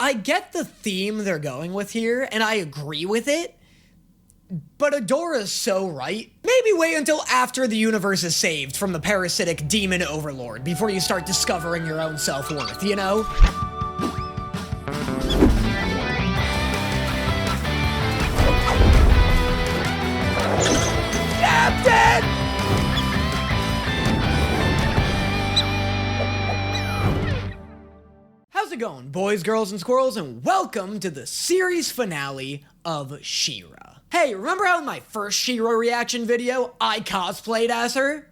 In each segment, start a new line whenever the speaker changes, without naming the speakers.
I get the theme they're going with here, and I agree with it, but Adora's so right. Maybe wait until after the universe is saved from the parasitic demon overlord before you start discovering your own self-worth, you know? Captain! How's it going, boys, girls, and squirrels, and welcome to the series finale of She-Ra. Hey, remember how in my first She-Ra reaction video, I cosplayed as her?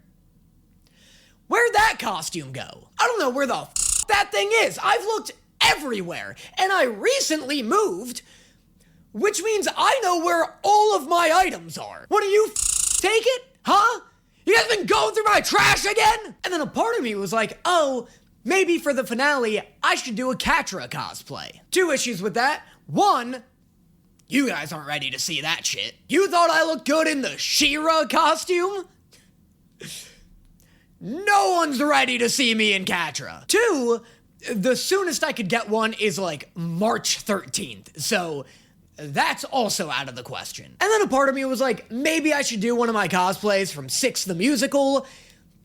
Where'd that costume go? I don't know where the that thing is. I've looked everywhere, and I recently moved, which means I know where all of my items are. What do you take it? Huh? You guys been going through my trash again? And then a part of me was like, oh, maybe for the finale, I should do a Catra cosplay. Two issues with that. One, you guys aren't ready to see that shit. You thought I looked good in the She-Ra costume? No one's ready to see me in Catra. Two, the soonest I could get one is like March 13th, so that's also out of the question. And then a part of me was like, maybe I should do one of my cosplays from Six the Musical,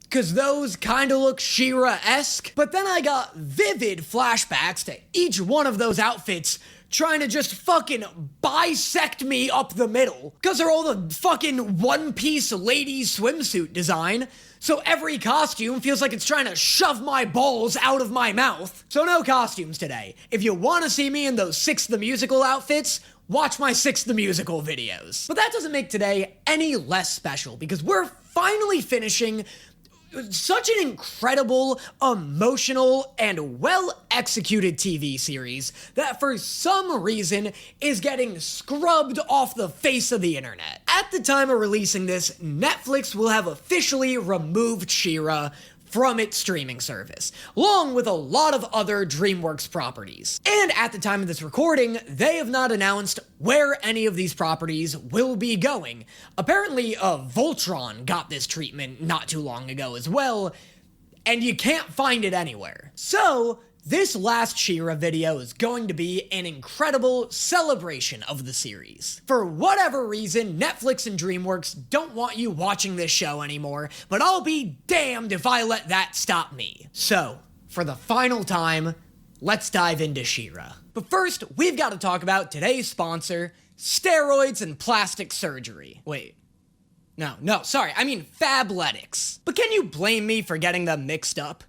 because those kind of look She-Ra-esque. But then I got vivid flashbacks to each one of those outfits trying to just fucking bisect me up the middle, because they're all the fucking one-piece ladies swimsuit design, so every costume feels like it's trying to shove my balls out of my mouth. So no costumes today. If you want to see me in those Six the Musical outfits, watch my Six the Musical videos. But that doesn't make today any less special, because we're finally finishing such an incredible, emotional, and well-executed TV series that for some reason is getting scrubbed off the face of the internet. At the time of releasing this, Netflix will have officially removed She-Ra from its streaming service, along with a lot of other DreamWorks properties. And at the time of this recording, they have not announced where any of these properties will be going. Apparently, Voltron got this treatment not too long ago as well, and you can't find it anywhere. So, this last She-Ra video is going to be an incredible celebration of the series. For whatever reason, Netflix and DreamWorks don't want you watching this show anymore, but I'll be damned if I let that stop me. So, for the final time, let's dive into She-Ra. But first, we've got to talk about today's sponsor, steroids and plastic surgery. Wait. Sorry, I mean Fabletics. But can you blame me for getting them mixed up?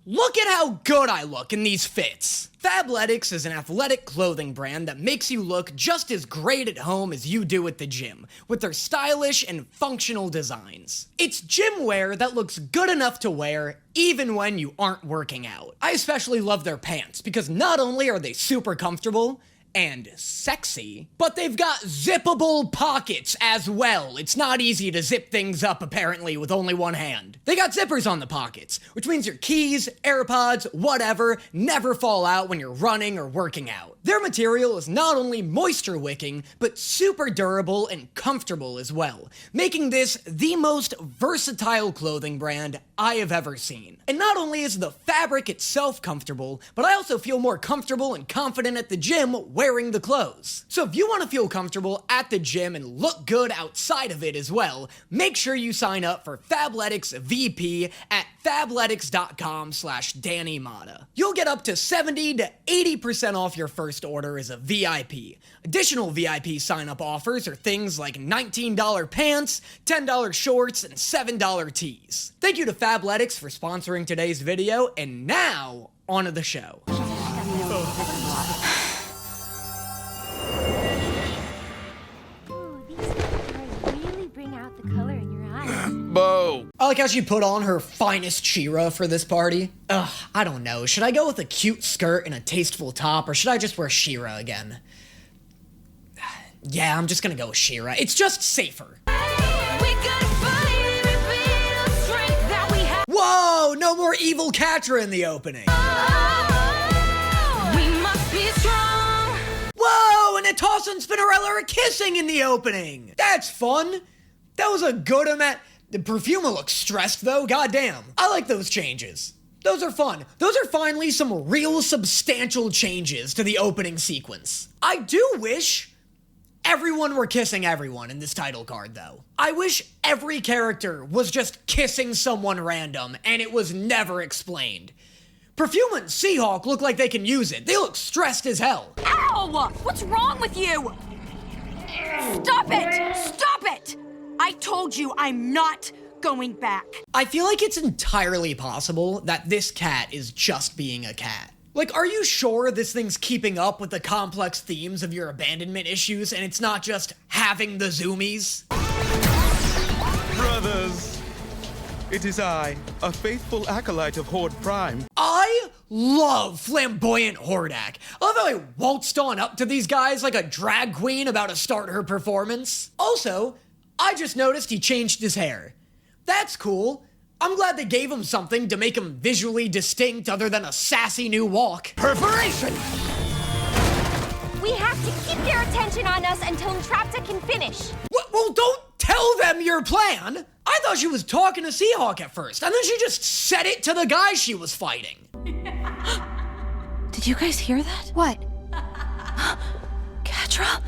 Look at how good I look in these fits! Fabletics is an athletic clothing brand that makes you look just as great at home as you do at the gym, with their stylish and functional designs. It's gym wear that looks good enough to wear even when you aren't working out. I especially love their pants because not only are they super comfortable and sexy, but they've got zippable pockets as well. It's not easy to zip things up, apparently, with only one hand. They got zippers on the pockets, which means your keys, AirPods, whatever, never fall out when you're running or working out. Their material is not only moisture wicking, but super durable and comfortable as well, making this the most versatile clothing brand I have ever seen. And not only is the fabric itself comfortable, but I also feel more comfortable and confident at the gym wearing the clothes. So if you want to feel comfortable at the gym and look good outside of it as well, make sure you sign up for Fabletics VP at fabletics.com/DannyMata. You'll get up to 70 to 80% off your first order as a VIP. Additional VIP sign-up offers are things like $19 pants, $10 shorts, and $7 tees. Thank you to Fabletics for sponsoring today's video, and now, on to the show.
Bo!
I like how she put on her finest She-Ra for this party. Ugh, I don't know. Should I go with a cute skirt and a tasteful top, or should I just wear She-Ra again? Yeah, I'm just gonna go with She-Ra. It's just safer. Whoa! No more evil Catra in the opening. Whoa! And Atossa and Spinnerella are kissing in the opening. That's fun. That was a good amount. The Perfuma looks stressed though, goddamn. I like those changes. Those are fun. Those are finally some real substantial changes to the opening sequence. I do wish everyone were kissing everyone in this title card, though. I wish every character was just kissing someone random and it was never explained. Perfume and Seahawk look like they can use it. They look stressed as hell.
Ow! What's wrong with you? Stop it! Stop it! I told you I'm not going back.
I feel like it's entirely possible that this cat is just being a cat. Like, are you sure this thing's keeping up with the complex themes of your abandonment issues and it's not just having the zoomies?
Brothers, it is I, a faithful acolyte of Horde Prime.
I love flamboyant Hordak. I love how he waltzed on up to these guys like a drag queen about to start her performance. Also, I just noticed he changed his hair. That's cool. I'm glad they gave him something to make him visually distinct other than a sassy new walk. Perforation!
We have to keep their attention on us until Entrapta can finish.
Well, don't tell them your plan! I thought she was talking to Seahawk at first, and then she just said it to the guy she was fighting.
Did you guys hear that?
What?
Catra?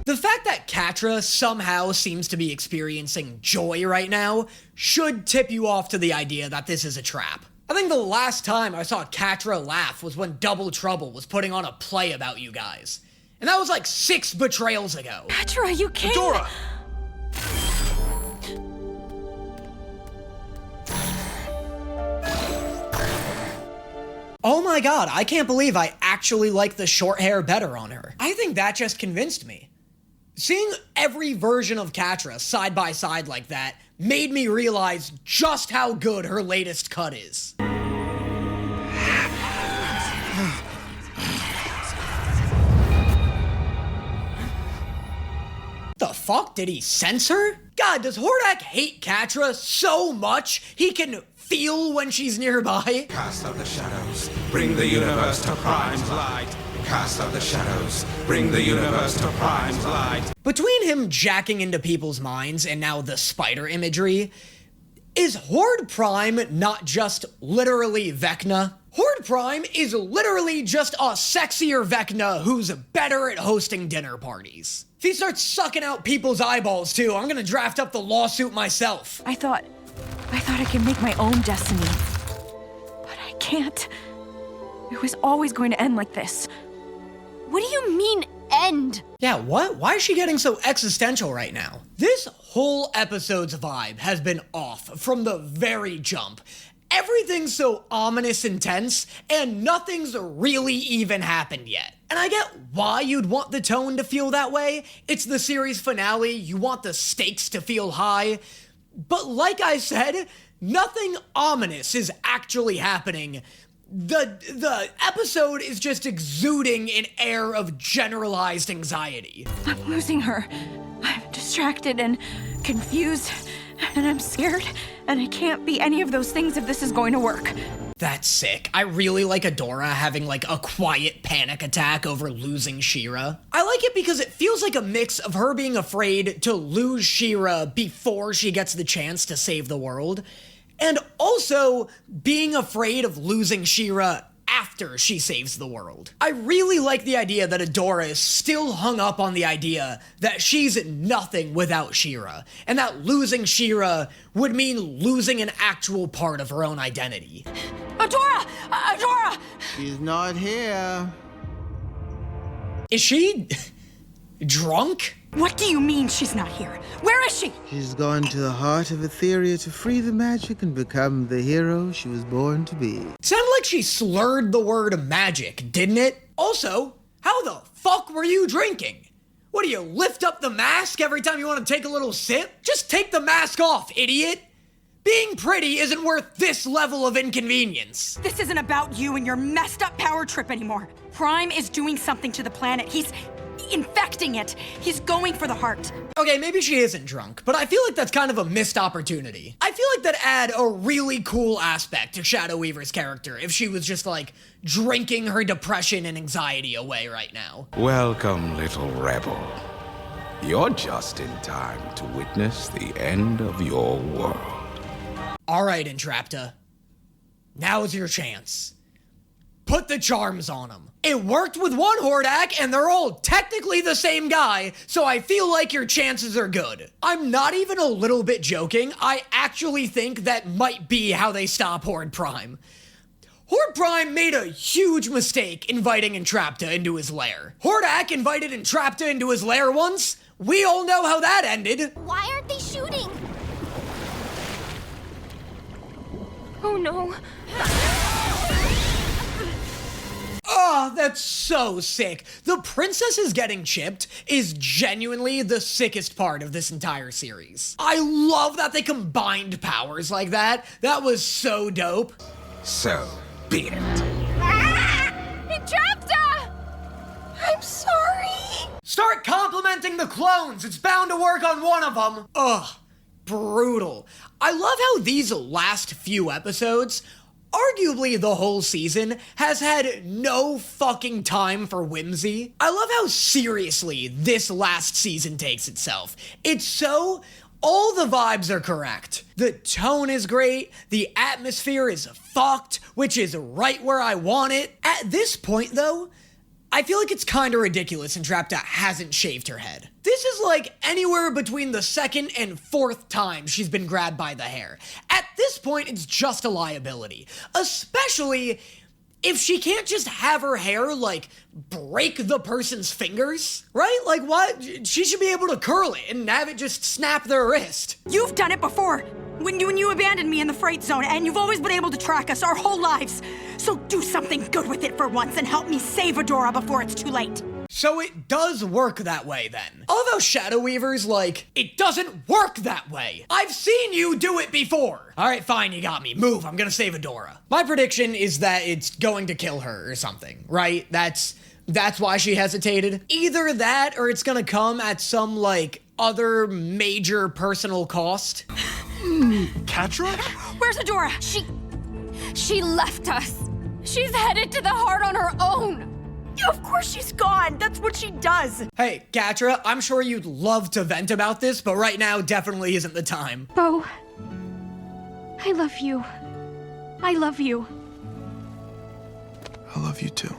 The fact that Catra somehow seems to be experiencing joy right now should tip you off to the idea that this is a trap. I think the last time I saw Catra laugh was when Double Trouble was putting on a play about you guys. And that was like 6 betrayals ago.
Catra, you can't.
Adora!
Oh my god, I can't believe I actually like the short hair better on her. I think that just convinced me. Seeing every version of Catra side by side like that made me realize just how good her latest cut is. The fuck? Did he censor? God, does Hordak hate Catra so much he can feel when she's nearby?
Cast of the shadows, bring the universe to Prime's light. Cast of the shadows, bring the universe to Prime's light.
Between him jacking into people's minds and now the spider imagery, is Horde Prime not just literally Vecna? Horde Prime is literally just a sexier Vecna who's better at hosting dinner parties. If he starts sucking out people's eyeballs too, I'm gonna draft up the lawsuit myself.
I thought I could make my own destiny. But I can't. It was always going to end like this.
What do you mean, end?
Yeah, what? Why is she getting so existential right now? This whole episode's vibe has been off from the very jump. Everything's so ominous and tense, and nothing's really even happened yet. And I get why you'd want the tone to feel that way. It's the series finale, you want the stakes to feel high. But like I said, nothing ominous is actually happening. The episode is just exuding an air of generalized anxiety.
I'm losing her. I'm distracted and confused, and I'm scared, and I can't be any of those things if this is going to work.
That's sick. I really like Adora having like a quiet panic attack over losing She-Ra. I like it because it feels like a mix of her being afraid to lose She-Ra before she gets the chance to save the world, and also being afraid of losing She-Ra after she saves the world. I really like the idea that Adora is still hung up on the idea that she's nothing without She-Ra, and that losing She-Ra would mean losing an actual part of her own identity.
Adora! Adora!
She's not here.
Is she drunk?
What do you mean she's not here? Where is she?
She's gone to the heart of Etheria to free the magic and become the hero she was born to be.
It sounded like she slurred the word magic, didn't it? Also, how the fuck were you drinking? What do you lift up the mask every time you want to take a little sip? Just take the mask off, idiot! Being pretty isn't worth this level of inconvenience.
This isn't about you and your messed up power trip anymore. Prime is doing something to the planet. He's infecting it. He's going for the heart.
Okay, maybe she isn't drunk, but I feel like that's kind of a missed opportunity. I feel like that'd add a really cool aspect to Shadow Weaver's character if she was just like drinking her depression and anxiety away right now.
Welcome, little rebel. You're just in time to witness the end of your world.
All right, Entrapta. Now's your chance. Put the charms on them. It worked with one Hordak, and they're all technically the same guy, so I feel like your chances are good. I'm not even a little bit joking. I actually think that might be how they stop Horde Prime. Horde Prime made a huge mistake inviting Entrapta into his lair. Hordak invited Entrapta into his lair once. We all know how that ended.
Why aren't they shooting? Oh no.
Oh, that's so sick. The princesses getting chipped is genuinely the sickest part of this entire series. I love that they combined powers like that. That was so dope.
So, be it.
Entrapta! I'm sorry.
Start complimenting the clones. It's bound to work on one of them. Ugh, brutal. I love how these last few episodes, arguably the whole season, has had no fucking time for whimsy. I love how seriously this last season takes itself. All the vibes are correct. The tone is great, the atmosphere is fucked, which is right where I want it. At this point though, I feel like it's kinda ridiculous Entrapta hasn't shaved her head. This is like anywhere between the second and fourth time she's been grabbed by the hair. At this point, it's just a liability. Especially if she can't just have her hair, like, break the person's fingers, right? Like, what? She should be able to curl it and have it just snap their wrist.
You've done it before. When you abandoned me in the Fright Zone, and you've always been able to track us our whole lives. So do something good with it for once and help me save Adora before it's too late.
So it does work that way then. Although Shadow Weaver's like, it doesn't work that way. I've seen you do it before. All right, fine, you got me. Move, I'm gonna save Adora. My prediction is that it's going to kill her or something, right? That's why she hesitated. Either that or it's gonna come at some, like, other major personal cost.
Catra?
Where's Adora?
She left us. She's headed to the heart on her own.
Of course she's gone. That's what she does.
Hey, Catra, I'm sure you'd love to vent about this, but right now definitely isn't the time.
Bo, I love you. I love you.
I love you too.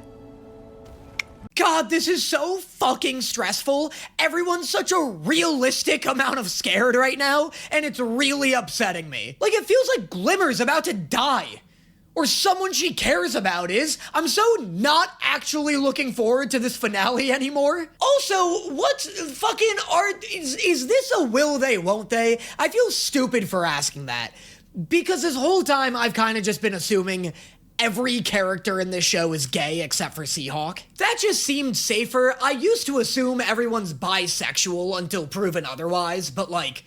God, this is so fucking stressful. Everyone's such a realistic amount of scared right now, and it's really upsetting me. Like, it feels like Glimmer's about to die. Or someone she cares about is. I'm so not actually looking forward to this finale anymore. Also, what fucking art is this a will they, won't they? I feel stupid for asking that. Because this whole time I've kind of just been assuming every character in this show is gay except for Seahawk. That just seemed safer. I used to assume everyone's bisexual until proven otherwise, but like,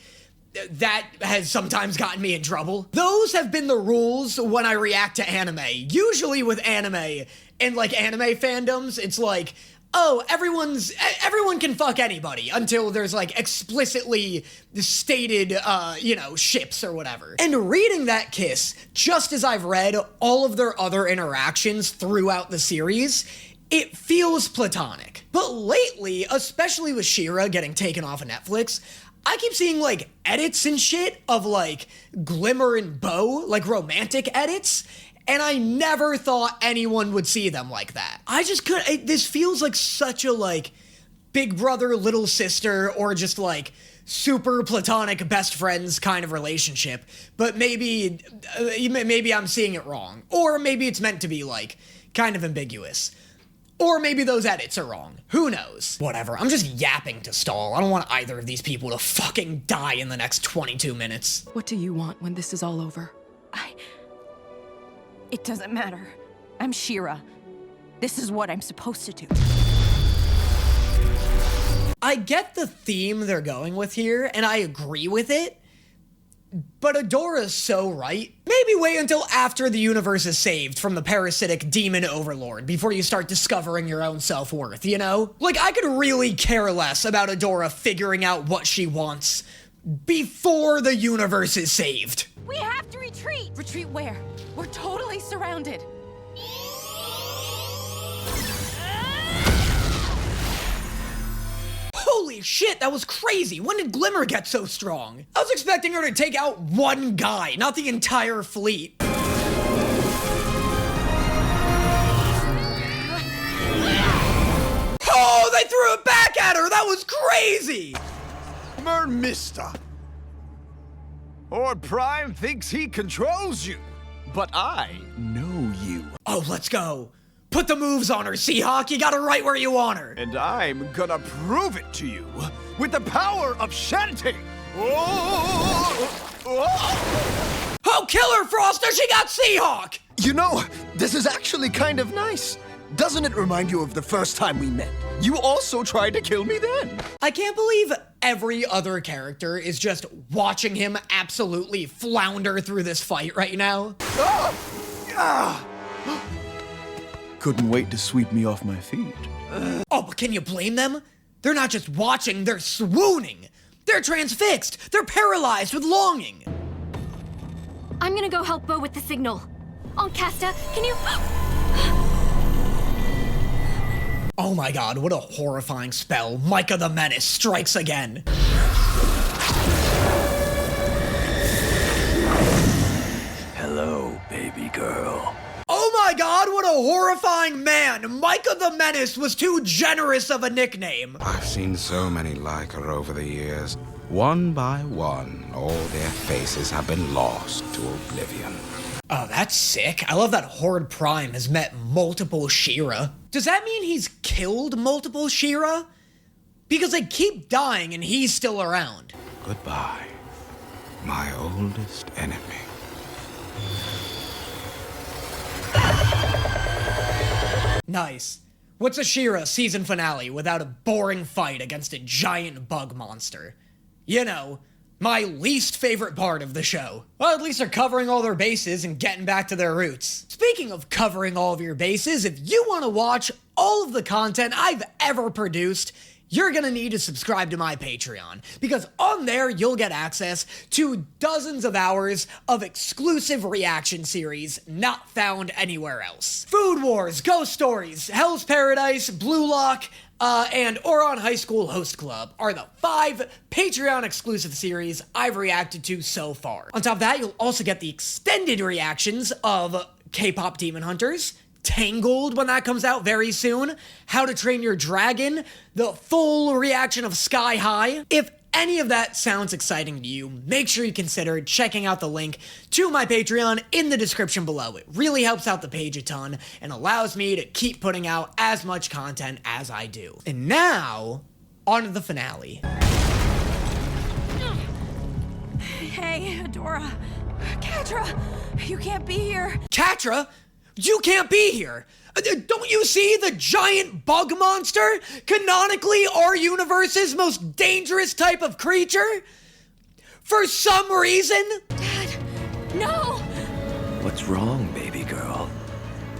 that has sometimes gotten me in trouble. Those have been the rules when I react to anime. Usually with anime and like anime fandoms, it's like, oh, everyone can fuck anybody until there's like explicitly stated, ships or whatever. And reading that kiss, just as I've read all of their other interactions throughout the series, it feels platonic. But lately, especially with She-Ra getting taken off of Netflix, I keep seeing, like, edits and shit of, like, Glimmer and Bo, like, romantic edits, and I never thought anyone would see them like that. I just couldn't, this feels like such a, like, big brother, little sister, or just, like, super platonic best friends kind of relationship, but maybe I'm seeing it wrong. Or maybe it's meant to be, like, kind of ambiguous. Or maybe those edits are wrong. Who knows? Whatever, I'm just yapping to stall. I don't want either of these people to fucking die in the next 22 minutes.
What do you want when this is all over?
It doesn't matter. I'm She-Ra. This is what I'm supposed to do.
I get the theme they're going with here, and I agree with it, but Adora's so right. Maybe wait until after the universe is saved from the parasitic demon overlord before you start discovering your own self-worth, you know? Like, I could really care less about Adora figuring out what she wants before the universe is saved.
We have to retreat.
Retreat where? We're totally surrounded.
Holy shit, that was crazy. When did Glimmer get so strong? I was expecting her to take out one guy, not the entire fleet. I threw it back at her! That was crazy!
Mister. Horde Prime thinks he controls you, but I know you.
Oh, let's go. Put the moves on her, Seahawk. You got her right where you want her.
And I'm gonna prove it to you with the power of Shanty.
Oh, kill her, Froster! She got Seahawk!
You know, this is actually kind of nice. Doesn't it remind you of the first time we met? You also tried to kill me then.
I can't believe every other character is just watching him absolutely flounder through this fight right now.
Couldn't wait to sweep me off my feet.
Oh, but can you blame them? They're not just watching, they're swooning. They're transfixed. They're paralyzed with longing.
I'm gonna go help Bo with the signal. Casta, can you...
Oh my god, what a horrifying spell. Micah the Menace strikes again.
Hello, baby girl.
Oh my god, what a horrifying man! Micah the Menace was too generous of a nickname.
I've seen so many like her over the years. One by one, all their faces have been lost to oblivion.
Oh, that's sick. I love that Horde Prime has met multiple She-Ra. Does that mean he's killed multiple She-Ra? Because they keep dying and he's still around.
Goodbye, my oldest enemy.
Nice. What's a She-Ra season finale without a boring fight against a giant bug monster? You know, my least favorite part of the show. Well, at least they're covering all their bases and getting back to their roots. Speaking of covering all of your bases, if you want to watch all of the content I've ever produced, you're gonna need to subscribe to my Patreon, because on there you'll get access to dozens of hours of exclusive reaction series not found anywhere else. Food Wars, Ghost Stories, Hell's Paradise, Blue Lock, and Oron High School Host Club are the 5 Patreon exclusive series I've reacted to so far. On top of that, you'll also get the extended reactions of K-Pop Demon Hunters, Tangled when that comes out very soon, How to Train Your Dragon, the full reaction of Sky High. If any of that sounds exciting to you, make sure you consider checking out the link to my Patreon in the description below. It really helps out the page a ton and allows me to keep putting out as much content as I do. And now, on to the finale.
Hey, Adora. Catra, you can't be here.
Catra? You can't be here! Don't you see the giant bug monster? Canonically, our universe's most dangerous type of creature? For some reason?
Dad, no!
What's wrong, baby girl?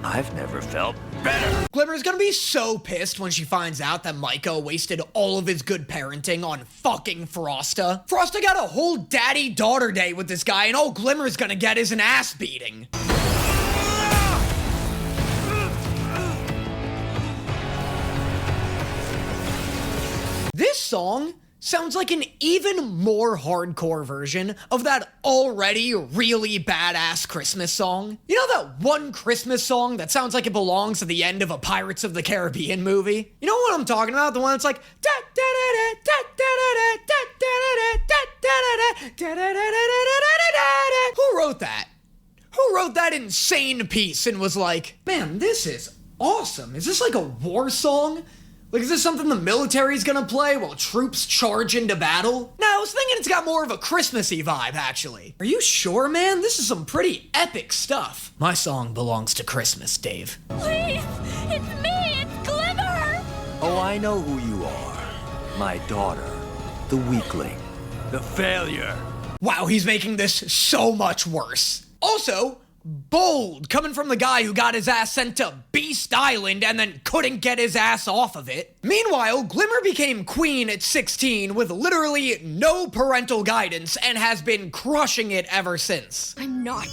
I've never felt better.
Glimmer's gonna be so pissed when she finds out that Micah wasted all of his good parenting on fucking Frosta. Frosta got a whole daddy-daughter day with this guy, and all Glimmer's gonna get is an ass beating. This song sounds like an even more hardcore version of that already really badass Christmas song. You know that one Christmas song that sounds like it belongs at the end of a Pirates of the Caribbean movie? You know what I'm talking about? The one that's like Who wrote that? Who wrote that insane piece and was like, man, this is awesome. Is this like a war song? Like, is this something the military's gonna play while troops charge into battle? No, I was thinking it's got more of a Christmassy vibe, actually. Are you sure, man? This is some pretty epic stuff. My song belongs to Christmas, Dave.
Please! It's me! It's Glimmer!
Oh, I know who you are. My daughter. The weakling. The failure.
Wow, he's making this so much worse. Also, bold, coming from the guy who got his ass sent to Beast Island and then couldn't get his ass off of it. Meanwhile, Glimmer became queen at 16 with literally no parental guidance and has been crushing it ever since.
I'm not.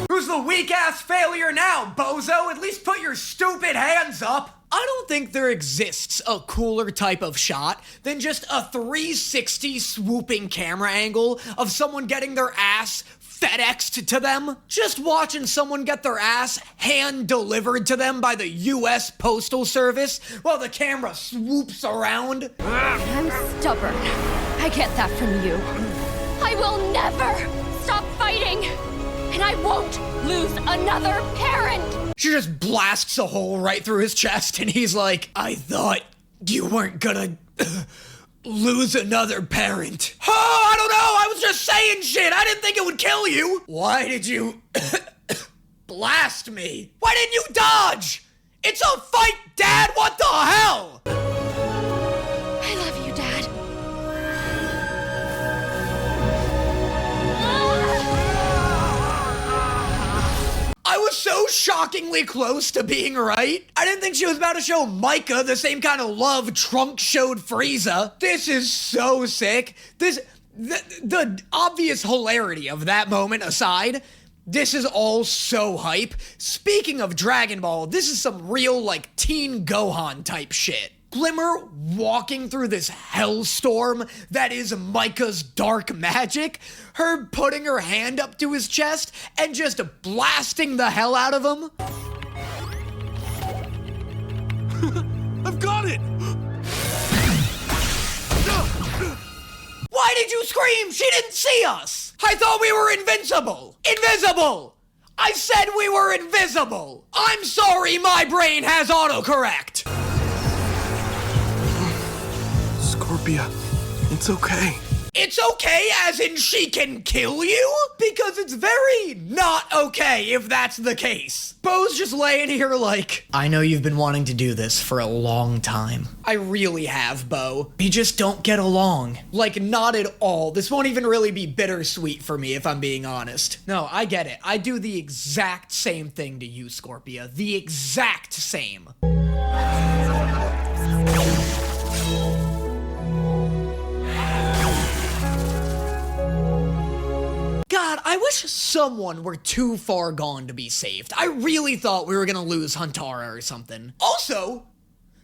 Who's the weak-ass failure now, bozo? At least put your stupid hands up! I don't think there exists a cooler type of shot than just a 360 swooping camera angle of someone getting their ass FedExed to them. Just watching someone get their ass hand-delivered to them by the U.S. Postal Service while the camera swoops around.
I'm stubborn. I get that from you. I will never stop fighting, and I won't lose another parent.
She just blasts a hole right through his chest, and he's like, I thought you weren't gonna lose another parent. Oh, I don't know, I was just saying shit. I didn't think it would kill you. Why did you blast me? Why didn't you dodge? It's a fight, Dad, what the hell?
I love you, Dad.
I was so shockingly close to being right. I didn't think she was about to show Micah the same kind of love Trunks showed Frieza. This is so sick. The obvious hilarity of that moment aside, this is all so hype. Speaking of Dragon Ball, this is some real, like, Teen Gohan type shit. Glimmer walking through this hellstorm that is Micah's dark magic, her putting her hand up to his chest and just blasting the hell out of him.
I've got it!
Why did you scream? She didn't see us. I thought we were invincible. Invisible. I said we were invisible. I'm sorry my brain has autocorrect.
Scorpia, it's okay.
It's okay as in she can kill you? Because it's very not okay if that's the case. Bo's just laying here like, I know you've been wanting to do this for a long time. I really have, Bo. We just don't get along. Like, not at all. This won't even really be bittersweet for me if I'm being honest. No, I get it. I do the exact same thing to you, Scorpia. The exact same. God, I wish someone were too far gone to be saved. I really thought we were gonna lose Huntara or something. Also,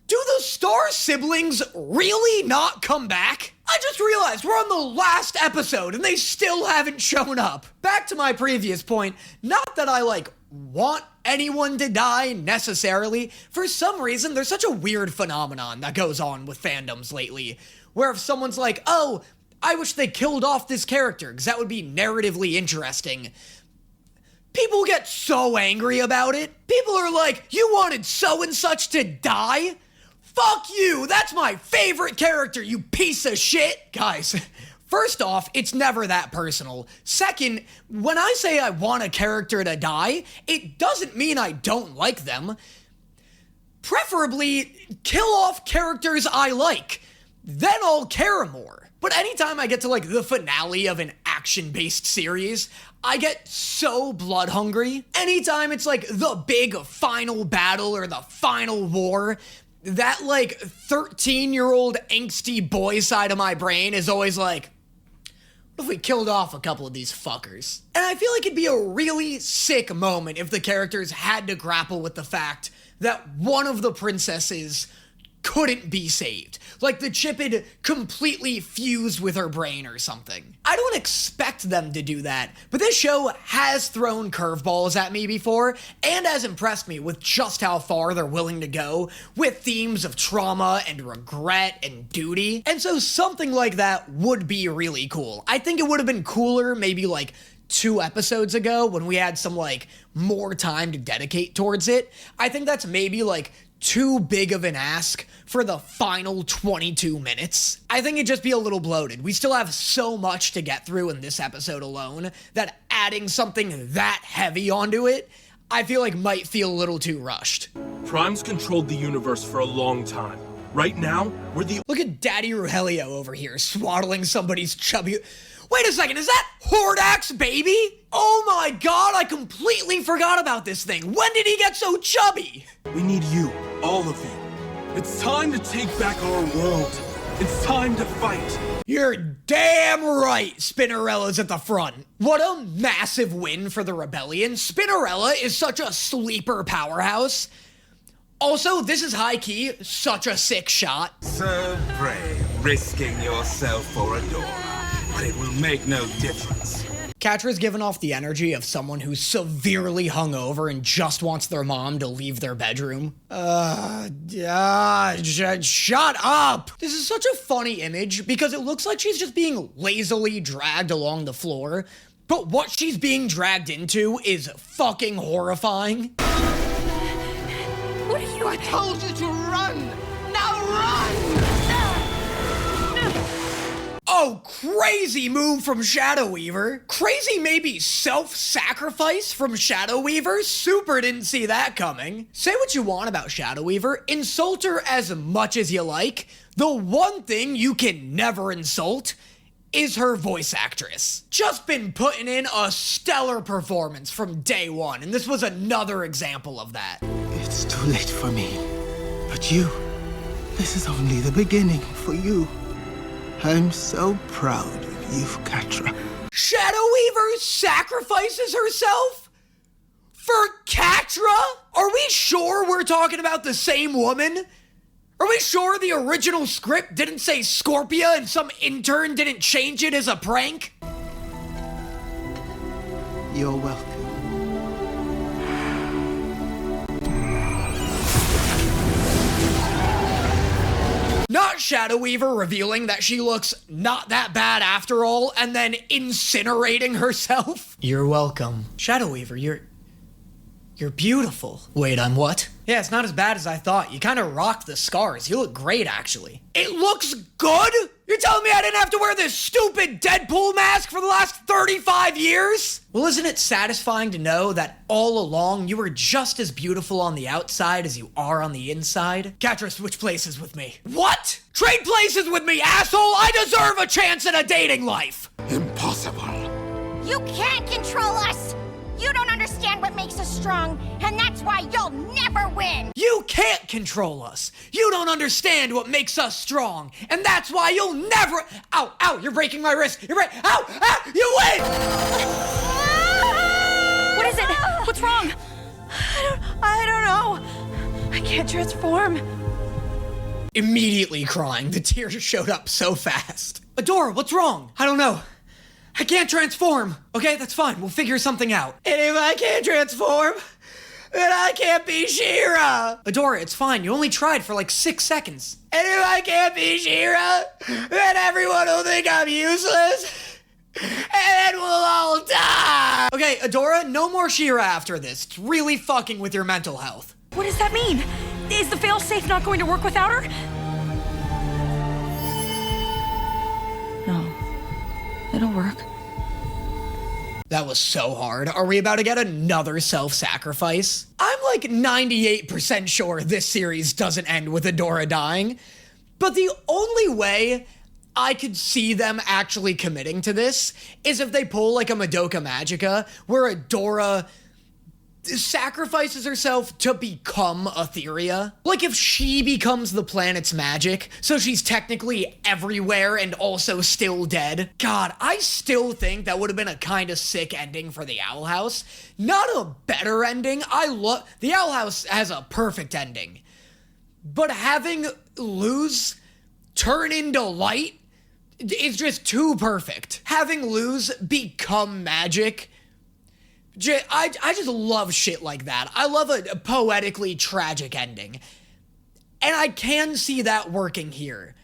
do the Star siblings really not come back? I just realized we're on the last episode and they still haven't shown up. Back to my previous point, not that I, like, want anyone to die necessarily. For some reason, there's such a weird phenomenon that goes on with fandoms lately, where if someone's like, oh, I wish they killed off this character, because that would be narratively interesting, people get so angry about it. People are like, you wanted so-and-such to die? Fuck you, that's my favorite character, you piece of shit. Guys, first off, it's never that personal. Second, when I say I want a character to die, it doesn't mean I don't like them. Preferably, kill off characters I like. Then I'll care more. But anytime I get to, like, the finale of an action-based series, I get so blood hungry. Anytime it's, like, the big final battle or the final war, that, like, 13-year-old angsty boy side of my brain is always like, what if we killed off a couple of these fuckers? And I feel like it'd be a really sick moment if the characters had to grapple with the fact that one of the princesses couldn't be saved. Like the chip had completely fused with her brain or something. I don't expect them to do that, but this show has thrown curveballs at me before and has impressed me with just how far they're willing to go with themes of trauma and regret and duty. And so something like that would be really cool. I think it would have been cooler maybe like 2 episodes ago when we had some like more time to dedicate towards it. I think that's maybe like too big of an ask for the final 22 minutes. I think it'd just be a little bloated. We still have so much to get through in this episode alone that adding something that heavy onto it, I feel like might feel a little too rushed.
Prime's controlled the universe for a long time. Right now, we're the—
Look at Daddy Rogelio over here swaddling somebody's chubby— Wait a second, is that Hordak's baby? Oh my god, I completely forgot about this thing. When did he get so chubby?
We need you, all of you. It's time to take back our world. It's time to fight.
You're damn right, Spinnerella's at the front. What a massive win for the rebellion. Spinnerella is such a sleeper powerhouse. Also, this is high-key such a sick shot.
So brave, risking yourself for Adora. But it will make no difference.
Catra's given off the energy of someone who's severely hungover and just wants their mom to leave their bedroom. Shut up! This is such a funny image because it looks like she's just being lazily dragged along the floor, but what she's being dragged into is fucking horrifying.
What are you?
I told you to run! Now run!
Oh, crazy move from Shadow Weaver. Crazy maybe self-sacrifice from Shadow Weaver. Super didn't see that coming. Say what you want about Shadow Weaver. Insult her as much as you like. The one thing you can never insult is her voice actress. Just been putting in a stellar performance from day one, and this was another example of that.
It's too late for me. But you, this is only the beginning for you. I'm so proud of you, Catra.
Shadow Weaver sacrifices herself for Catra? Are we sure we're talking about the same woman? Are we sure the original script didn't say Scorpia and some intern didn't change it as a prank?
You're welcome.
Not Shadow Weaver revealing that she looks not that bad after all, and then incinerating herself. You're welcome. Shadow Weaver, you're beautiful. Wait, I'm what? Yeah, it's not as bad as I thought. You kind of rocked the scars. You look great, actually. It looks good? You're telling me I didn't have to wear this stupid Deadpool mask for the last 35 years? Well, isn't it satisfying to know that all along you were just as beautiful on the outside as you are on the inside? Catra, switch places with me. What? Trade places with me, asshole! I deserve a chance at a dating life!
Impossible.
You can't control us! You don't understand what makes us strong, and that's why you'll never win!
You can't control us! You don't understand what makes us strong, and that's why you'll never— Ow, ow, you're breaking my wrist! You're breaking— Ow, ow, you win!
What is it? What's wrong? I don't know. I can't transform.
Immediately crying, the tears showed up so fast. Adora, what's wrong? I don't know. I can't transform. Okay, that's fine. We'll figure something out. And if I can't transform, then I can't be She-Ra. Adora, it's fine. You only tried for like 6 seconds. And if I can't be She-Ra, then everyone will think I'm useless. And then we'll all die. Okay, Adora, no more She-Ra after this. It's really fucking with your mental health.
What does that mean? Is the failsafe not going to work without her?
No. It'll work.
That was so hard. Are we about to get another self-sacrifice? I'm like 98% sure this series doesn't end with Adora dying, but the only way I could see them actually committing to this is if they pull like a Madoka Magica, where Adora sacrifices herself to become Etheria. Like if she becomes the planet's magic, so she's technically everywhere and also still dead. God, I still think that would have been a kind of sick ending for the Owl House. Not a better ending. The Owl House has a perfect ending. But having Luz turn into light is just too perfect. Having Luz become magic, I just love shit like that. I love a poetically tragic ending. And I can see that working here.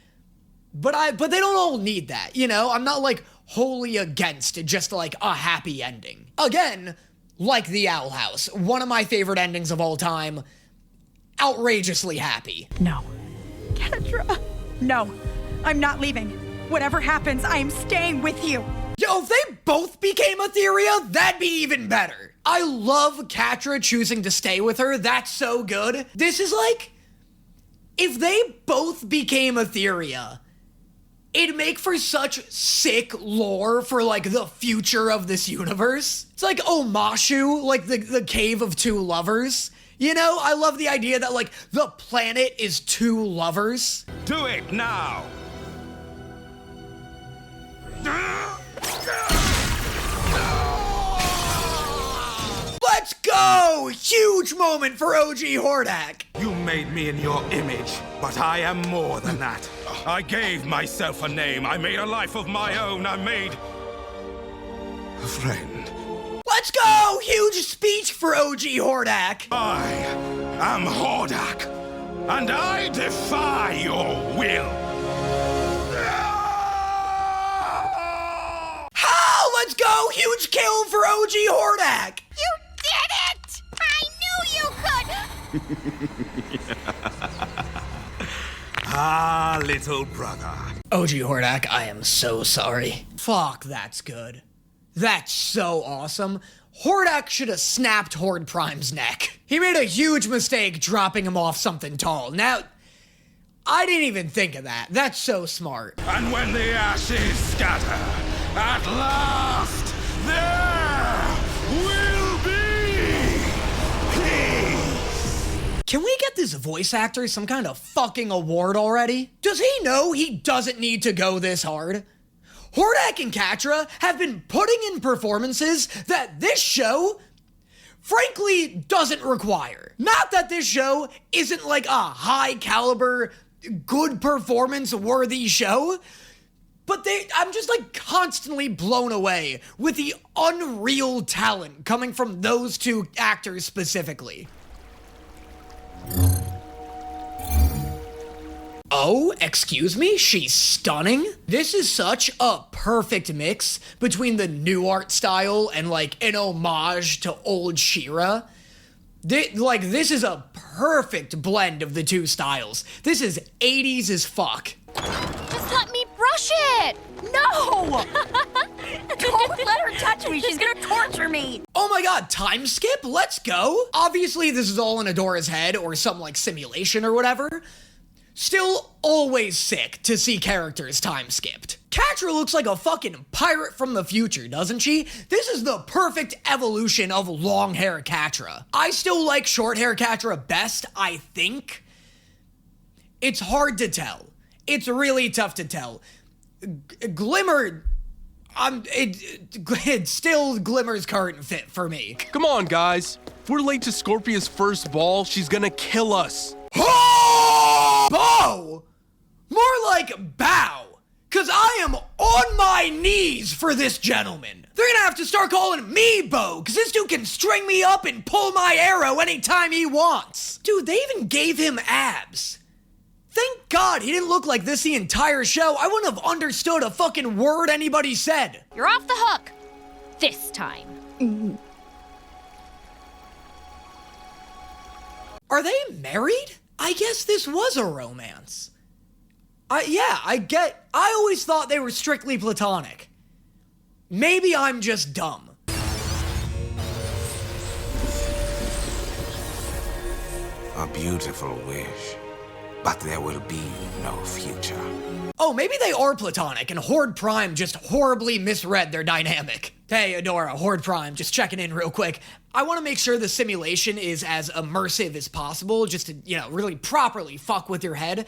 But they don't all need that, you know? I'm not like wholly against just like a happy ending. Again, like the Owl House, one of my favorite endings of all time, outrageously happy.
No. Catra. No. I'm not leaving. Whatever happens, I am staying with you.
Yo, if they both became Etheria, that'd be even better. I love Catra choosing to stay with her. That's so good. This is like, if they both became Etheria, it'd make for such sick lore for like the future of this universe. It's like Omashu, like the cave of two lovers. You know, I love the idea that like the planet is two lovers.
Do it now!
Let's go! Huge moment for OG Hordak.
You made me in your image, but I am more than that. I gave myself a name. I made a life of my own. I made a friend.
Let's go! Huge speech for OG Hordak.
I am Hordak, and I defy your will.
How? Let's go! Huge kill for OG Hordak.
You did it! I knew you could!
Ah, little brother.
OG Hordak, I am so sorry. Fuck, that's good. That's so awesome. Hordak should have snapped Horde Prime's neck. He made a huge mistake dropping him off something tall. Now, I didn't even think of that. That's so smart.
And when the ashes scatter, at last, there will be peace.
Can we get this voice actor some kind of fucking award already? Does he know he doesn't need to go this hard? Hordak and Catra have been putting in performances that this show, frankly, doesn't require. Not that this show isn't like a high caliber, good performance worthy show, but I'm just like constantly blown away with the unreal talent coming from those two actors specifically. Oh, excuse me? She's stunning? This is such a perfect mix between the new art style and like an homage to old She-Ra. This is a perfect blend of the two styles. This is 80s as fuck.
Just let me brush it!
No! Don't let her touch me. She's gonna torture me.
Oh my god, time skip? Let's go. Obviously, this is all in Adora's head or some like simulation or whatever. Still always sick to see characters time skipped. Catra looks like a fucking pirate from the future, doesn't she? This is the perfect evolution of long hair Catra. I still like short hair Catra best, I think. It's hard to tell. It's really tough to tell. Glimmer, it's still Glimmer's current fit for me.
Come on, guys. If we're late to Scorpia's first ball, she's gonna kill us.
Bow! More like bow. Cause I am on my knees for this gentleman. They're gonna have to start calling me Bo, cause this dude can string me up and pull my arrow anytime he wants. Dude, they even gave him abs. Thank God he didn't look like this the entire show. I wouldn't have understood a fucking word anybody said.
You're off the hook. This time.
Are they married? I guess this was a romance. I always thought they were strictly platonic. Maybe I'm just dumb.
A beautiful wish, but there will be no future.
Oh, maybe they are platonic and Horde Prime just horribly misread their dynamic. Hey, Adora, Horde Prime, just checking in real quick. I want to make sure the simulation is as immersive as possible, just to, really properly fuck with your head.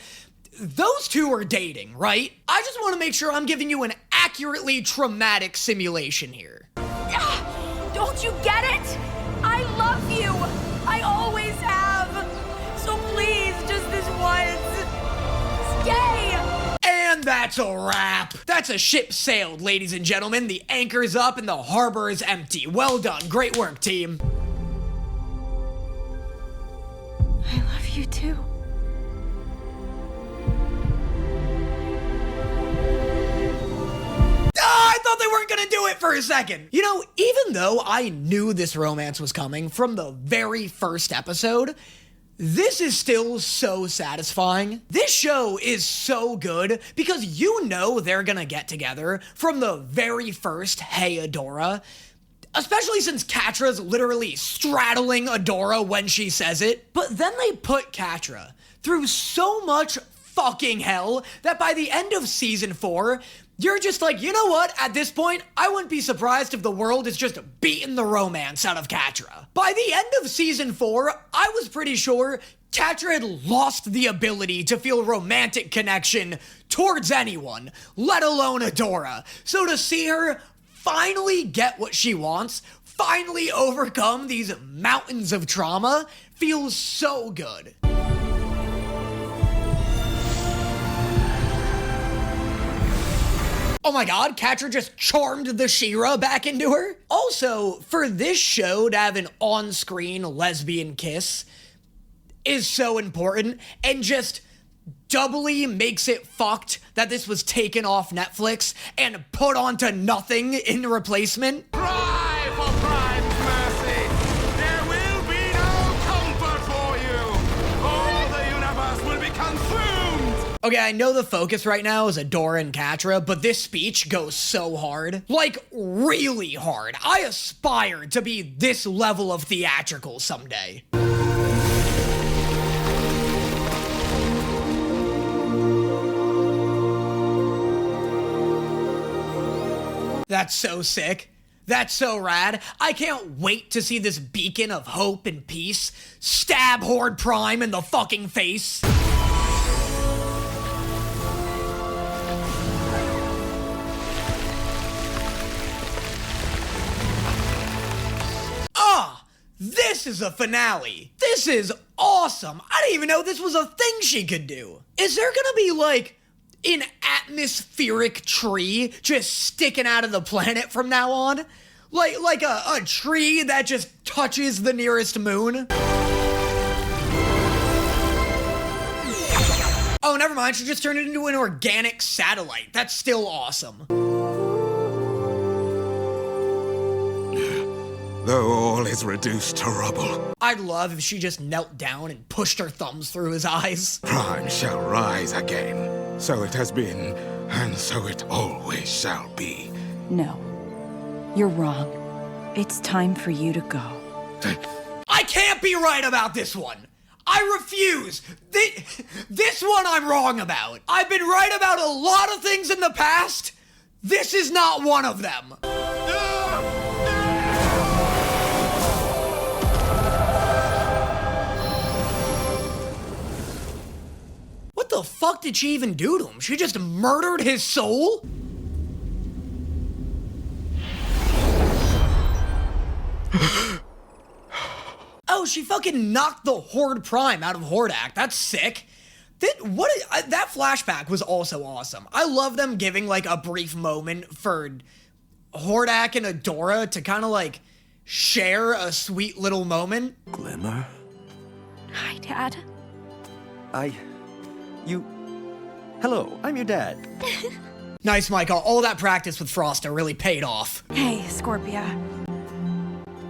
Those two are dating, right? I just want to make sure I'm giving you an accurately traumatic simulation here.
Don't you get it? I love you. I always have. So please, just this once. Stay.
And that's a wrap. That's a ship sailed, ladies and gentlemen. The anchor's up and the harbor is empty. Well done. Great work, team.
I love you too.
I thought they weren't gonna do it for a second. Even though I knew this romance was coming from the very first episode, this is still so satisfying. This show is so good because they're gonna get together from the very first Hey Adora. Especially since Catra's literally straddling Adora when she says it. But then they put Catra through so much fucking hell that by the end of season 4, you're just like, you know what? At this point, I wouldn't be surprised if the world is just beating the romance out of Catra. By the end of season 4, I was pretty sure Catra had lost the ability to feel romantic connection towards anyone, let alone Adora. So to see her finally get what she wants, finally overcome these mountains of trauma, feels so good. Oh my god, Catra just charmed the She-Ra back into her? Also, for this show to have an on-screen lesbian kiss is so important, and just doubly makes it fucked that this was taken off Netflix and put onto nothing in replacement.
Cry for Prime's mercy! There will be no comfort for you! All the universe will be consumed!
Okay, I know the focus right now is Adora and Catra, but this speech goes so hard. Like, really hard. I aspire to be this level of theatrical someday. That's so sick. That's so rad. I can't wait to see this beacon of hope and peace stab Horde Prime in the fucking face. This is a finale. This is awesome. I didn't even know this was a thing she could do. Is there gonna be like an atmospheric tree just sticking out of the planet from now on? Like a tree that just touches the nearest moon? Oh, never mind. She just turned it into an organic satellite. That's still awesome.
Though all is reduced to rubble,
I'd love if she just knelt down and pushed her thumbs through his eyes.
Prime shall rise again. So it has been, and so it always shall be.
No, you're wrong. It's time for you to go.
I can't be right about this one. I refuse. This one I'm wrong about. I've been right about a lot of things in the past. This is not one of them. What the fuck did she even do to him? She just murdered his soul? Oh, she fucking knocked the Horde Prime out of Hordak. That's sick. That flashback was also awesome. I love them giving like a brief moment for Hordak and Adora to kind of like share a sweet little moment.
Glimmer?
Hi, Dad.
Hello, I'm your dad.
Nice, Micah. All that practice with Frosta really paid off.
Hey, Scorpia.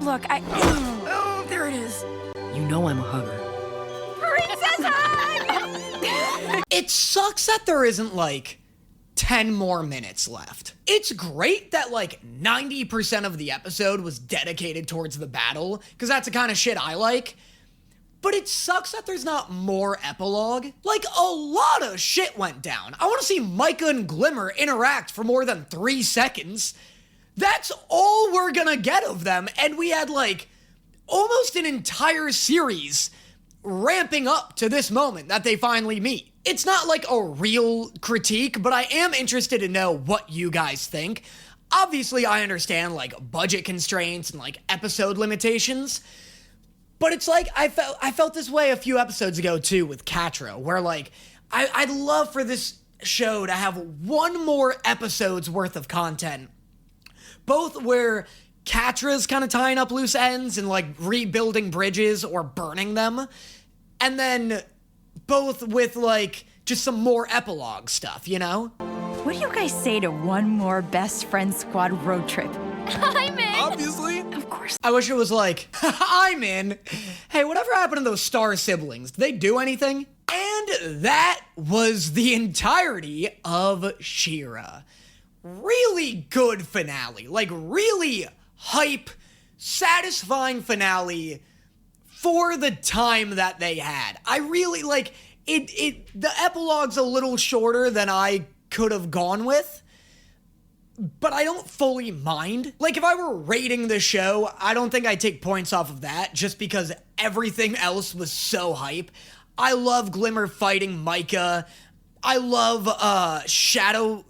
Look, Oh, there it is.
You know I'm a hugger.
Princess hug!
It sucks that there isn't like 10 more minutes left. It's great that like 90% of the episode was dedicated towards the battle, because that's the kind of shit I like. But it sucks that there's not more epilogue. Like, a lot of shit went down. I want to see Micah and Glimmer interact for more than 3 seconds. That's all we're gonna get of them, and we had, like, almost an entire series ramping up to this moment that they finally meet. It's not, like, a real critique, but I am interested to know what you guys think. Obviously, I understand, like, budget constraints and, like, episode limitations, but it's like, I felt this way a few episodes ago, too, with Catra, where, like, I'd love for this show to have one more episode's worth of content, both where Catra's kind of tying up loose ends and, like, rebuilding bridges or burning them, and then both with, like, just some more epilogue stuff, you know?
What do you guys say to one more best friend squad road trip?
I'm in.
Obviously.
Of course.
I wish it was like, I'm in. Hey, whatever happened to those Star siblings? Did they do anything? And that was the entirety of She-Ra. Really good finale. Like, really hype, satisfying finale for the time that they had. I really, like, the epilogue's a little shorter than I could have gone with, but I don't fully mind. Like, if I were rating the show, I don't think I'd take points off of that, just because everything else was so hype. I love Glimmer fighting Micah. I love Shadow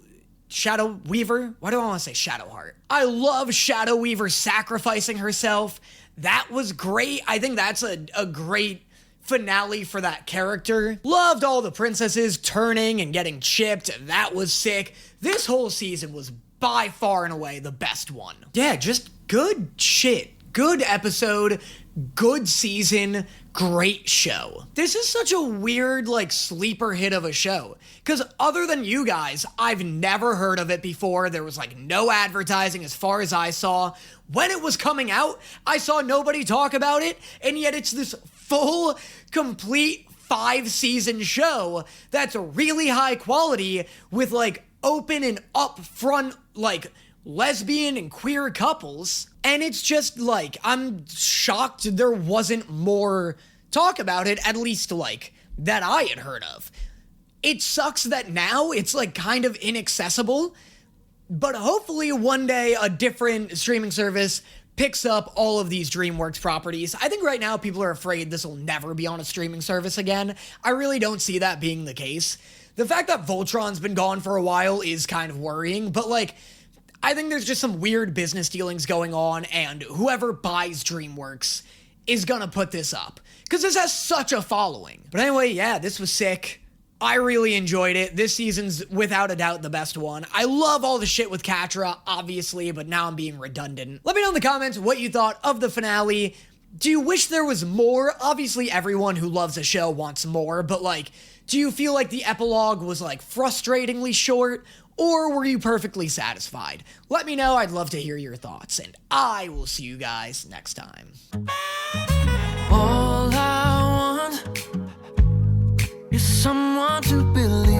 Weaver. Why do I want to say Shadowheart? I love Shadow Weaver sacrificing herself. That was great. I think that's a great finale for that character. Loved all the princesses turning and getting chipped. That was sick. This whole season was by far and away the best one. Yeah, just good shit. Good episode, good season, great show. This is such a weird, like, sleeper hit of a show. Because other than you guys, I've never heard of it before. There was, like, no advertising as far as I saw. When it was coming out, I saw nobody talk about it, and yet it's this full, complete 5-season show that's really high quality with, like, open and upfront, like, lesbian and queer couples. And it's just like, I'm shocked there wasn't more talk about it, at least like that I had heard of. It sucks that now it's like kind of inaccessible, but hopefully one day a different streaming service picks up all of these DreamWorks properties. I think right now people are afraid this will never be on a streaming service again. I really don't see that being the case. The fact that Voltron's been gone for a while is kind of worrying, but like, I think there's just some weird business dealings going on, and whoever buys DreamWorks is gonna put this up, because this has such a following. But anyway, yeah, this was sick. I really enjoyed it. This season's without a doubt the best one. I love all the shit with Catra, obviously, but now I'm being redundant. Let me know in the comments what you thought of the finale. Do you wish there was more? Obviously, everyone who loves a show wants more, but like, do you feel like the epilogue was like frustratingly short? Or were you perfectly satisfied? Let me know, I'd love to hear your thoughts, and I will see you guys next time.
All I want is someone to believe.